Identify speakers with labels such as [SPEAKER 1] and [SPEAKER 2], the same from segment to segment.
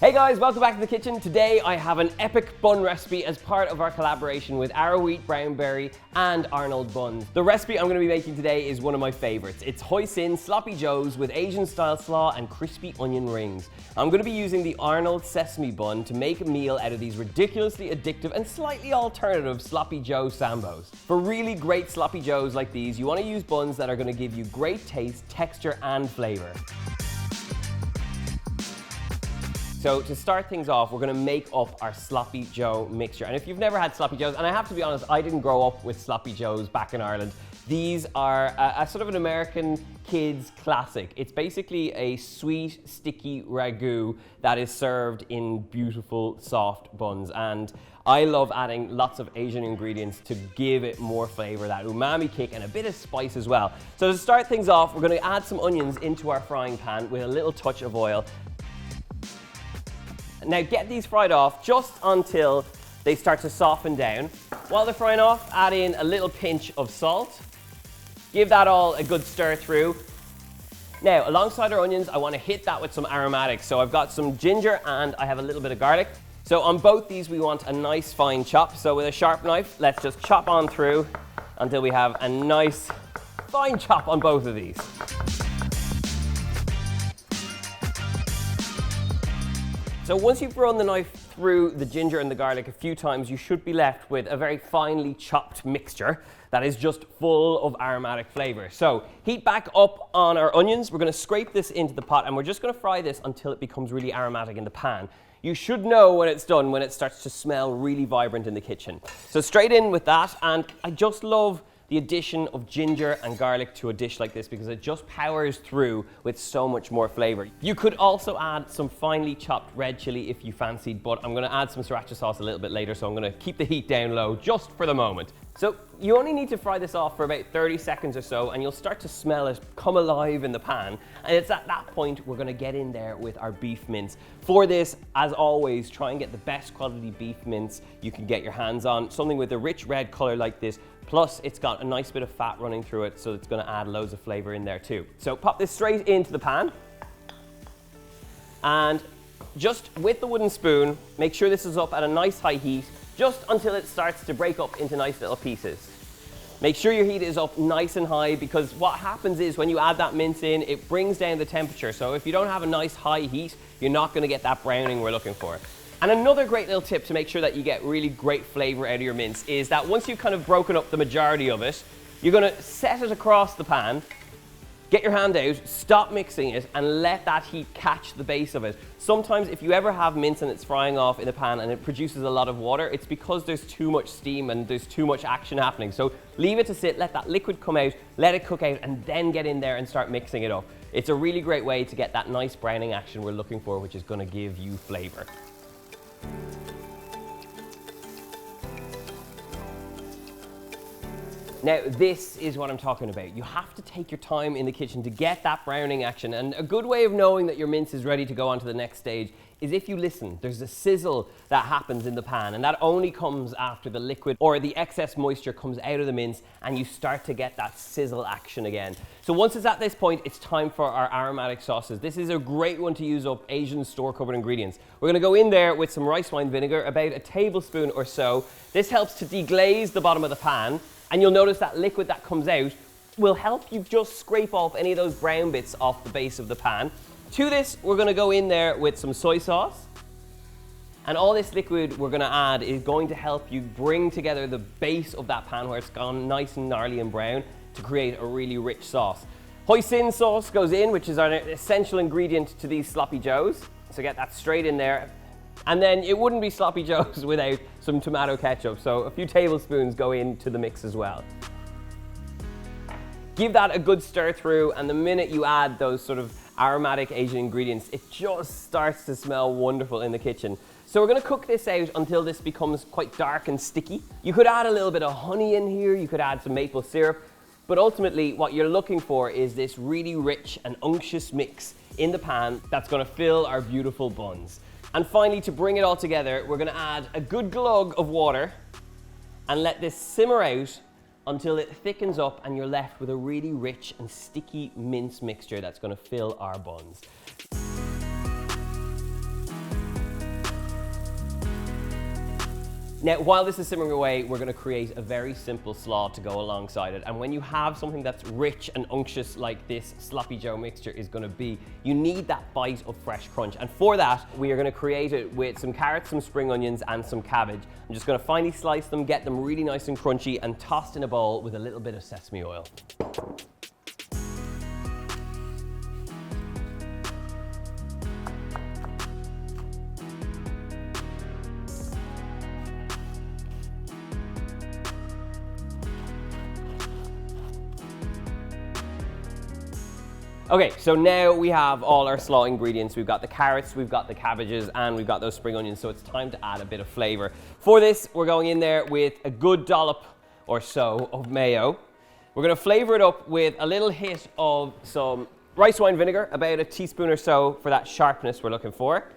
[SPEAKER 1] Hey guys, welcome back to the kitchen. Today I have an epic bun recipe as part of our collaboration with Arrowwheat Brown Berry and Arnold Buns. The recipe I'm going to be making today is one of my favorites. It's Hoisin Sloppy Joes with Asian style slaw and crispy onion rings. I'm going to be using the Arnold Sesame Bun to make a meal out of these ridiculously addictive and slightly alternative Sloppy Joe sambos. For really great Sloppy Joes like these, you want to use buns that are going to give you great taste, texture and flavor. So to start things off, we're going to make up our Sloppy Joe mixture. And if you've never had Sloppy Joes, and I have to be honest, I didn't grow up with Sloppy Joes back in Ireland. These are a sort of an American kids classic. It's basically a sweet, sticky ragu that is served in beautiful, soft buns. And I love adding lots of Asian ingredients to give it more flavor, that umami kick and a bit of spice as well. So to start things off, we're going to add some onions into our frying pan with a little touch of oil. Now get these fried off just until they start to soften down. While they're frying off, add in a little pinch of salt. Give that all a good stir through. Now, alongside our onions, I want to hit that with some aromatics. So I've got some ginger and I have a little bit of garlic. So on both these, we want a nice fine chop. So with a sharp knife, let's just chop on through until we have a nice fine chop on both of these. So once you've run the knife through the ginger and the garlic a few times, you should be left with a very finely chopped mixture that is just full of aromatic flavor. So heat back up on our onions. We're going to scrape this into the pot and we're just going to fry this until it becomes really aromatic in the pan. You should know when it's done, when it starts to smell really vibrant in the kitchen. So straight in with that, and I just love the addition of ginger and garlic to a dish like this because it just powers through with so much more flavor. You could also add some finely chopped red chili if you fancied, but I'm going to add some sriracha sauce a little bit later, so I'm going to keep the heat down low just for the moment. So you only need to fry this off for about 30 seconds or so and you'll start to smell it come alive in the pan. And it's at that point we're going to get in there with our beef mince. For this, as always, try and get the best quality beef mince you can get your hands on. Something with a rich red color like this. Plus, it's got a nice bit of fat running through it, so it's going to add loads of flavor in there too. So pop this straight into the pan. And just with the wooden spoon, make sure this is up at a nice high heat, just until it starts to break up into nice little pieces. Make sure your heat is up nice and high because what happens is when you add that mince in, it brings down the temperature. So if you don't have a nice high heat, you're not going to get that browning we're looking for. And another great little tip to make sure that you get really great flavor out of your mince is that once you've kind of broken up the majority of it, you're going to set it across the pan, get your hand out, stop mixing it, and let that heat catch the base of it. Sometimes if you ever have mince and it's frying off in the pan and it produces a lot of water, it's because there's too much steam and there's too much action happening. So leave it to sit, let that liquid come out, let it cook out, and then get in there and start mixing it up. It's a really great way to get that nice browning action we're looking for, which is going to give you flavor. Now, this is what I'm talking about. You have to take your time in the kitchen to get that browning action. And a good way of knowing that your mince is ready to go on to the next stage is if you listen. There's a sizzle that happens in the pan, and that only comes after the liquid or the excess moisture comes out of the mince and you start to get that sizzle action again. So once it's at this point, it's time for our aromatic sauces. This is a great one to use up Asian store-cupboard ingredients. We're going to go in there with some rice wine vinegar, about a tablespoon or so. This helps to deglaze the bottom of the pan. And you'll notice that liquid that comes out will help you just scrape off any of those brown bits off the base of the pan. To this, we're going to go in there with some soy sauce. And all this liquid we're going to add is going to help you bring together the base of that pan where it's gone nice and gnarly and brown to create a really rich sauce. Hoisin sauce goes in, which is our essential ingredient to these Sloppy Joes. So get that straight in there. And then it wouldn't be Sloppy Joes without some tomato ketchup, so a few tablespoons go into the mix as well. Give that a good stir through, and the minute you add those sort of aromatic Asian ingredients, it just starts to smell wonderful in the kitchen. So we're going to cook this out until this becomes quite dark and sticky. You could add a little bit of honey in here, you could add some maple syrup, but ultimately what you're looking for is this really rich and unctuous mix in the pan that's going to fill our beautiful buns. And finally, to bring it all together, we're going to add a good glug of water and let this simmer out until it thickens up and you're left with a really rich and sticky mince mixture that's going to fill our buns. Now, while this is simmering away, we're going to create a very simple slaw to go alongside it. And when you have something that's rich and unctuous like this Sloppy Joe mixture is going to be, you need that bite of fresh crunch. And for that, we are going to create it with some carrots, some spring onions, and some cabbage. I'm just going to finely slice them, get them really nice and crunchy, and tossed in a bowl with a little bit of sesame oil. Okay, so now we have all our slaw ingredients. We've got the carrots, we've got the cabbages, and we've got those spring onions, so it's time to add a bit of flavor. For this, we're going in there with a good dollop or so of mayo. We're gonna flavor it up with a little hit of some rice wine vinegar, about a teaspoon or so for that sharpness we're looking for.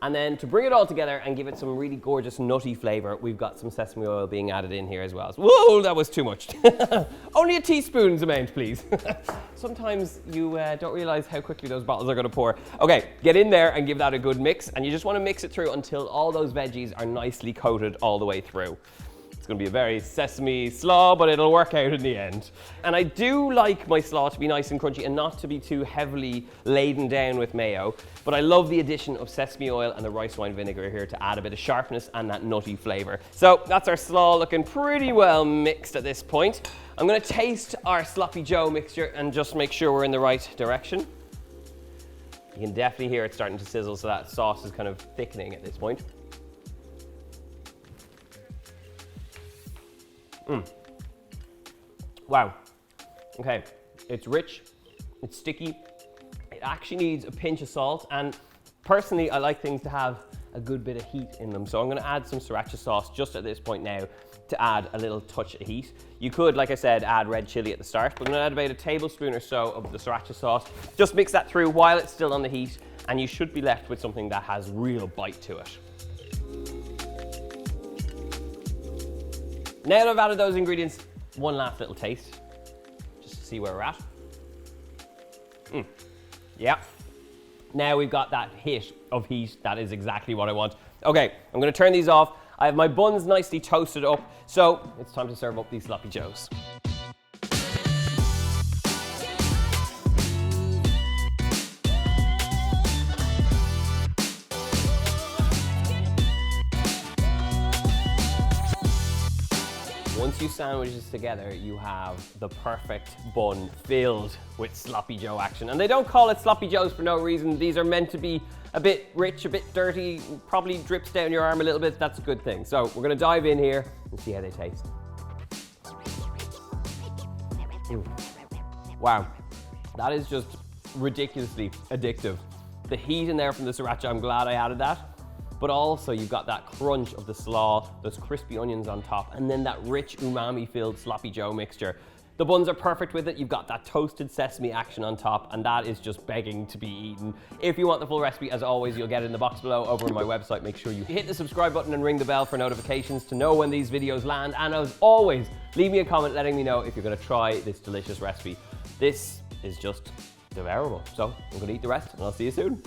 [SPEAKER 1] And then to bring it all together and give it some really gorgeous nutty flavor, we've got some sesame oil being added in here as well. Whoa, that was too much. Only a teaspoon's amount, please. Sometimes you don't realize how quickly those bottles are gonna pour. Okay, get in there and give that a good mix, and you just wanna mix it through until all those veggies are nicely coated all the way through. It's going to be a very sesame slaw, but it'll work out in the end. And I do like my slaw to be nice and crunchy and not to be too heavily laden down with mayo, but I love the addition of sesame oil and the rice wine vinegar here to add a bit of sharpness and that nutty flavor. So that's our slaw looking pretty well mixed at this point. I'm going to taste our Sloppy Joe mixture and just make sure we're in the right direction. You can definitely hear it starting to sizzle, so that sauce is kind of thickening at this point. Wow. Okay, it's rich, it's sticky, it actually needs a pinch of salt, and personally I like things to have a good bit of heat in them, so I'm going to add some sriracha sauce just at this point now to add a little touch of heat. You could, like I said, add red chili at the start, but I'm going to add about a tablespoon or so of the sriracha sauce. Just mix that through while it's still on the heat, and you should be left with something that has real bite to it. Now that I've added those ingredients, one last little taste, just to see where we're at. Yeah. Now we've got that hit of heat. That is exactly what I want. Okay, I'm going to turn these off. I have my buns nicely toasted up, so it's time to serve up these Sloppy Joes. Once you sandwich this together, you have the perfect bun filled with Sloppy Joe action. And they don't call it Sloppy Joes for no reason. These are meant to be a bit rich, a bit dirty, probably drips down your arm a little bit. That's a good thing. So we're gonna dive in here and see how they taste. Wow, that is just ridiculously addictive. The heat in there from the sriracha, I'm glad I added that. But also you've got that crunch of the slaw, those crispy onions on top, and then that rich umami-filled Sloppy Joe mixture. The buns are perfect with it. You've got that toasted sesame action on top, and that is just begging to be eaten. If you want the full recipe, as always, you'll get it in the box below over on my website. Make sure you hit the subscribe button and ring the bell for notifications to know when these videos land. And as always, leave me a comment letting me know if you're gonna try this delicious recipe. This is just devourable. So I'm gonna eat the rest, and I'll see you soon.